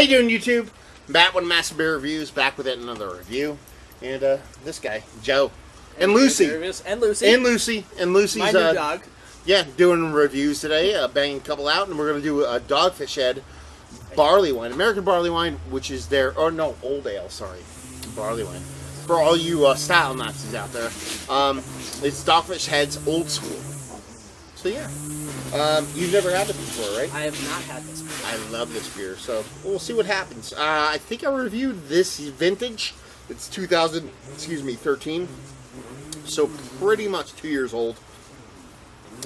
you doing, YouTube? Matt with NEPA Beer Reviews, back with another review. And this guy, Joe. And Lucy. And Lucy. And Lucy's my new dog. Yeah, doing reviews today, banging a couple out, and we're going to do a Dogfish Head Barleywine, American Barleywine, which is their, or no, Old Ale, sorry, Barleywine. For all you style Nazis out there, it's Dogfish Head's Old School. So yeah, you've never had it before, right? I have not had this beer. I love this beer, so we'll see what happens. I think I reviewed this vintage. It's 2013, so pretty much 2 years old.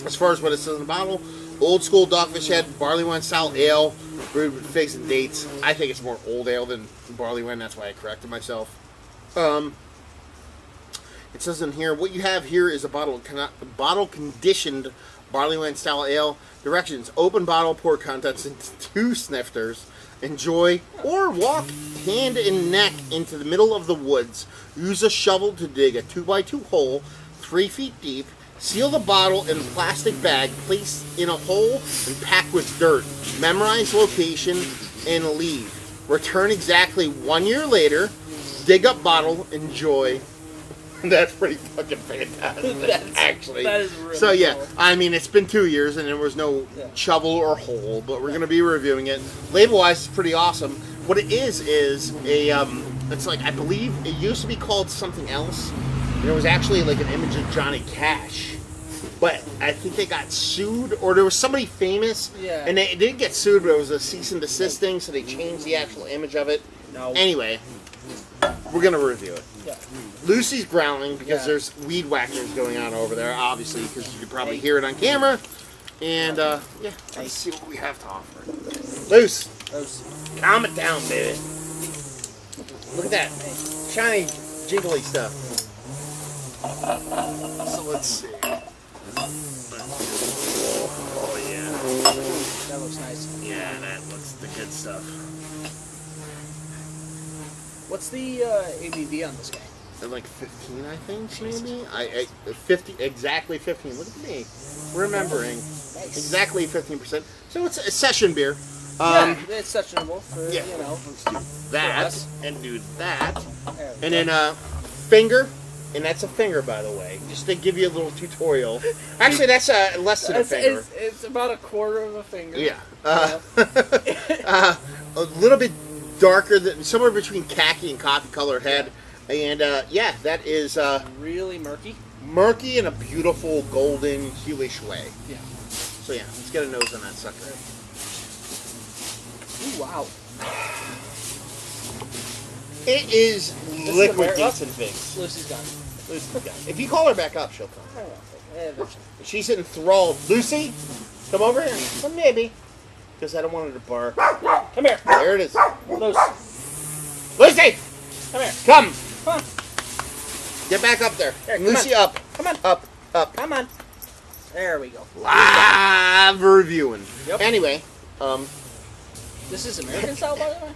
As far as what it says in the bottle, old school Dogfish Head Barleywine style ale, brewed with figs and dates. I think it's more old ale than Barleywine. That's why I corrected myself. It says in here, what you have here is a bottle conditioned Barleywine style ale. Directions: open bottle, pour contents into 2 snifters. Enjoy or walk hand and neck into the middle of the woods. Use a shovel to dig a 2x2 hole 3 feet deep. Seal the bottle in a plastic bag, place in a hole, and pack with dirt. Memorize location and leave. Return exactly 1 year later. Dig up bottle. Enjoy. That's pretty fucking fantastic, actually. That is really so yeah, cool. I mean, it's been 2 years and there was no shovel or hole, but we're gonna be reviewing it. Label-wise, it's pretty awesome. What it is a it's like, I believe it used to be called something else, and it was actually like an image of Johnny Cash. But I think they got sued, or there was somebody famous, and they didn't get sued, but it was a cease and desist thing, so they changed the actual image of it. No. Anyway, we're gonna review it. Yeah. Lucy's growling because there's weed whackers going on over there, obviously, because you can probably hear it on camera. And, yeah, let's see what we have to offer. Luce, calm it down, baby. Look at that shiny, jiggly stuff. So let's see. Oh, yeah. That looks nice. Yeah, that looks the good stuff. What's the ABV on this guy? They're like 15, I think, maybe? 50, exactly 15. Look at me. Remembering. Nice. Exactly 15%. So it's a session beer. Yeah, it's sessionable for, you know. Let's do that, and do that. And then finger, and that's a finger, by the way, just to give you a little tutorial. Actually, that's less than a finger. It's about a quarter of a finger. Yeah. A little bit darker, than somewhere between khaki and coffee-colored head. And, yeah, that is... really murky? Murky in a beautiful, golden, hueish way. Yeah. So, yeah, let's get a nose on that sucker. Ooh, wow. It is liquid dates and figs. Lucy's gone. Lucy's gone. If you call her back up, she'll come. She's enthralled. Lucy, come over here. Well, maybe. Because I don't want her to bark. Come here. There it is. Lucy. Lucy! Come here. Come! Come on. Get back up there. Here, Lucy, up. Come on. Up. Come on. There we go. Live reviewing. Yep. Anyway, this is American style, by the way?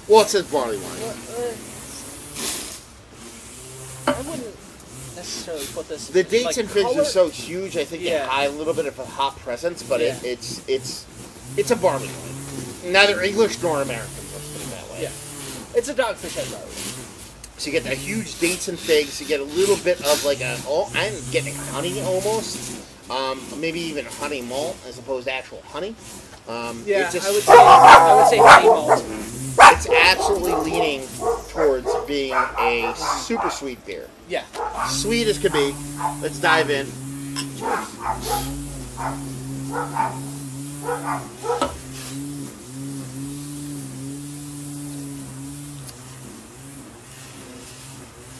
Well, it says Barleywine. I wouldn't necessarily put this. The dates like, and figs color. are so huge. I think it hide a little bit of a hop presence, but it's a Barleywine. Neither English nor American. Let's put it that way. Yeah, it's a Dogfish Head Barleywine. So you get the huge dates and figs. You get a little bit of like a I'm getting honey almost. Maybe even honey malt as opposed to actual honey. Yeah, I would say honey malt. It's absolutely leaning towards being a super sweet beer. Yeah. Sweet as could be. Let's dive in.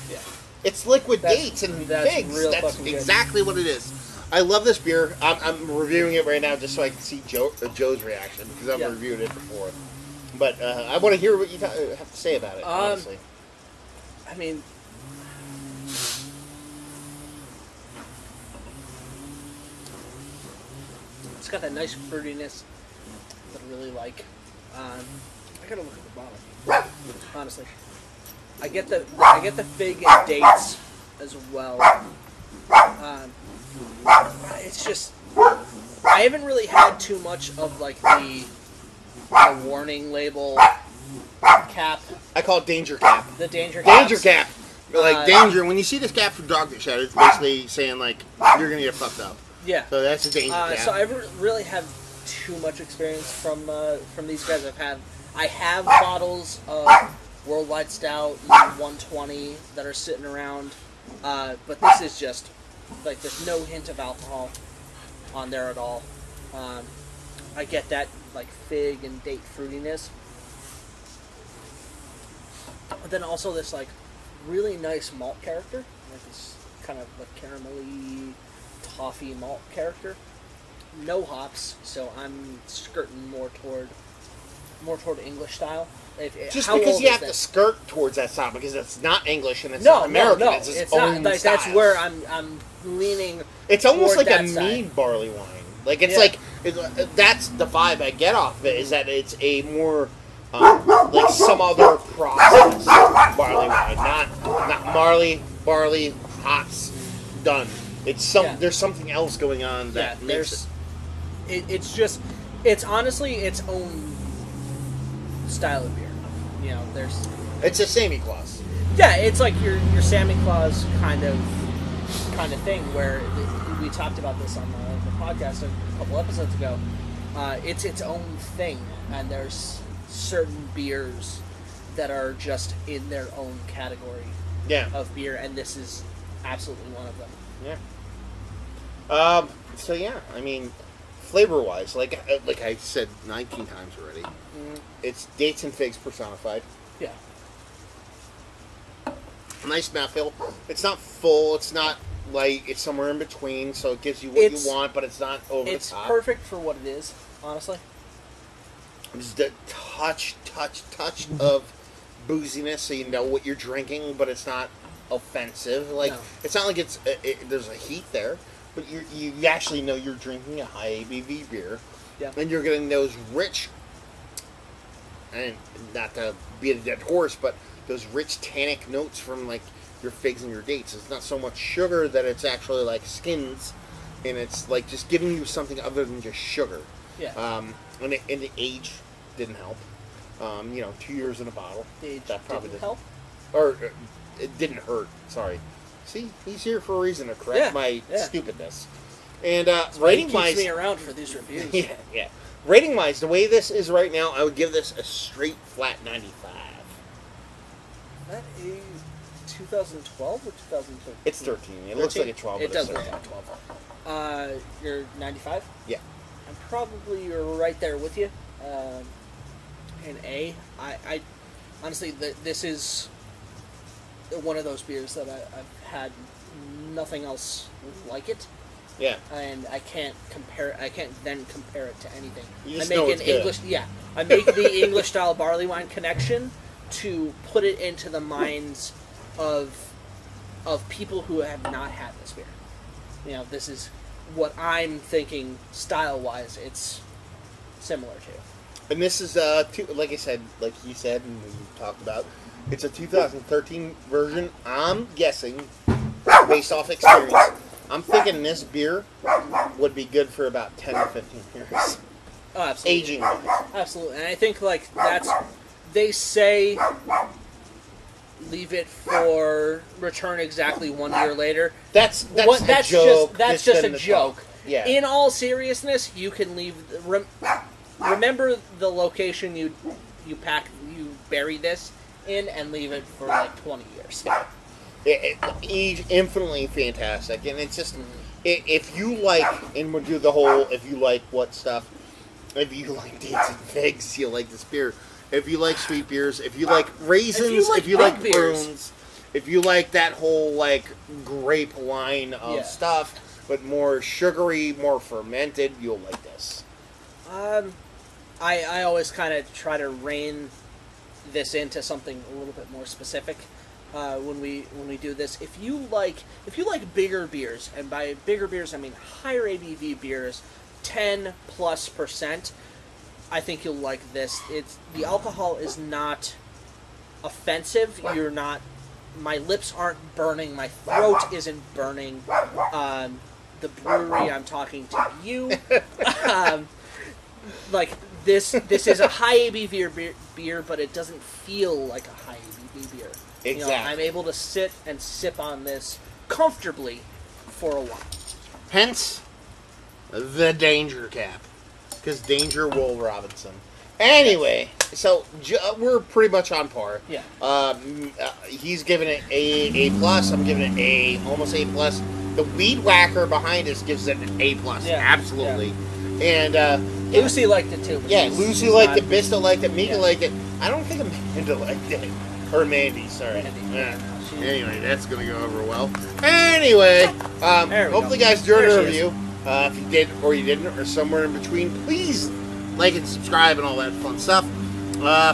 Yeah. It's liquid dates and figs. That's exactly what it is. I love this beer. I'm reviewing it right now just so I can see Joe's reaction because I've reviewed it before. But I want to hear what you have to say about it, honestly. I mean, it's got that nice fruitiness that I really like. I gotta look at the bottle. Honestly, I get the fig and dates as well. It's just I haven't really had too much of like the warning label cap. I call it danger cap. The danger cap. Danger cap. Like danger. When you see this cap from Dogfish, it's basically saying like you're gonna get fucked up. Yeah. So that's a danger cap. So I really have too much experience from these guys. I have bottles of Worldwide Stout 120 that are sitting around, but this is just like there's no hint of alcohol on there at all. I get that like fig and date fruitiness, but then also this like really nice malt character, like this kind of like caramelly toffee malt character. No hops, so I'm skirting more toward English style. Just because you have to skirt towards that style because it's not English and it's not American. No, it's its it's own not. Like, style. that's where I'm leaning. It's almost like a side. mead barley wine. Like it's like that's the vibe I get off of it. Is that it's a more like some other process barley wine, not barley hops done. It's there's something else going on that makes it. It's honestly its own style of beer. You know, it's a Sammy Claus. Yeah, it's like your Sammy Claus kind of thing where we talked about this on the podcast a couple episodes ago. It's its own thing, and there's certain beers that are just in their own category of beer, and this is absolutely one of them. Yeah. So yeah, I mean, flavor-wise, like I said 19 times already, it's dates and figs personified. Yeah. Nice mouthfeel. It's not full. It's not light. It's somewhere in between, so it gives you what you want, but it's not over the top. It's perfect for what it is, honestly. It's the touch of booziness, so you know what you're drinking, but it's not offensive. Like it's not like there's a heat there, but you actually know you're drinking a high ABV beer, and you're getting those rich, and not to beat a dead horse, but those rich tannic notes from like your figs and your dates. It's not so much sugar that it's actually like skins, and it's like just giving you something other than just sugar. Yeah. And the age didn't help. 2 years in a bottle. The age that probably didn't help? Or it didn't hurt. Sorry. See, he's here for a reason to correct my stupidness. And rating-wise, keeps me around for these reviews. yeah. Rating-wise, the way this is right now, I would give this a straight flat 95. That is 2012 or 2013? It's 13. It looks like a 12. It does look like a 12. You're 95? Yeah. I'm probably right there with you. In A. I honestly, this is one of those beers that I've had nothing else like it. Yeah. And I can't then compare it to anything. You just know it's good. I make the English style barley wine connection to put it into the minds of people who have not had this beer. You know, this is what I'm thinking style-wise it's similar to. And this is, like I said, like you said and we talked about, it's a 2013 version. I'm guessing, based off experience, I'm thinking this beer would be good for about 10 to 15 years. Oh, absolutely. Aging-wise. Absolutely. And I think, like, they say leave it for return exactly 1 year later. That's a joke. That's just a joke. Yeah. In all seriousness, you can leave. Remember the location you bury this in, and leave it for like 20 years. Infinitely fantastic, and it's just if you like, and we'll do the whole. If you like what stuff, if you like dates and figs, you'll like this beer. If you like sweet beers, if you like raisins, if you like prunes, if you like that whole like grape line of stuff, but more sugary, more fermented, you'll like this. I always kind of try to rein this into something a little bit more specific when we do this. If you like bigger beers, and by bigger beers I mean higher ABV beers, 10+%. I think you'll like this. The alcohol is not offensive. My lips aren't burning. My throat isn't burning. The brewery, I'm talking to you. Like This is a high ABV beer, but it doesn't feel like a high ABV beer. Exactly. You know, I'm able to sit and sip on this comfortably for a while. Hence, the Danger Cap. Because Danger Will Robinson. Anyway, so we're pretty much on par. Yeah. He's giving it A+. I'm giving it almost A+. The Weed Whacker behind us gives it an A+. Yeah. Absolutely. Yeah. And Lucy liked it too. But yeah, Lucy liked it. Bista liked it. Mika Yeah. liked it. I don't think Amanda liked it. Or Mandy, sorry. Mandy, Yeah. she- Anyway, that's going to go over well. Anyway, hopefully you guys enjoyed the review. If you did or you didn't, or somewhere in between, please like and subscribe and all that fun stuff.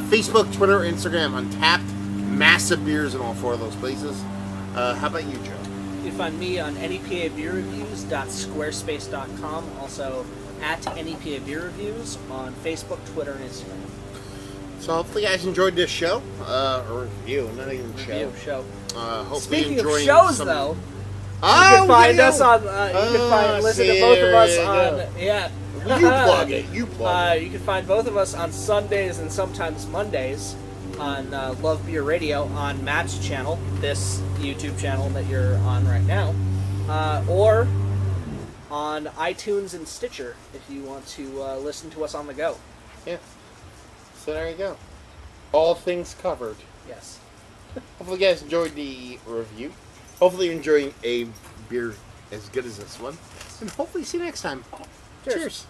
Facebook, Twitter, Instagram, Untapped, massive beers in all 4 of those places. How about you, Joe? You can find me on NEPABeerReviews.squarespace.com. Also at NEPA Beer Reviews on Facebook, Twitter, and Instagram. So hopefully you guys enjoyed this show. Or review, not even show. Hopefully Speaking of enjoying shows, some... though, Oh, you can find us on. You can listen to both of us on. Yeah. You plug it. You plug it. You can find both of us on Sundays and sometimes Mondays on Love Beer Radio on Matt's channel, this YouTube channel that you're on right now, or on iTunes and Stitcher if you want to listen to us on the go. Yeah. So there you go. All things covered. Yes. Hopefully you guys enjoyed the review. Hopefully you're enjoying a beer as good as this one. And hopefully see you next time. Cheers. Cheers.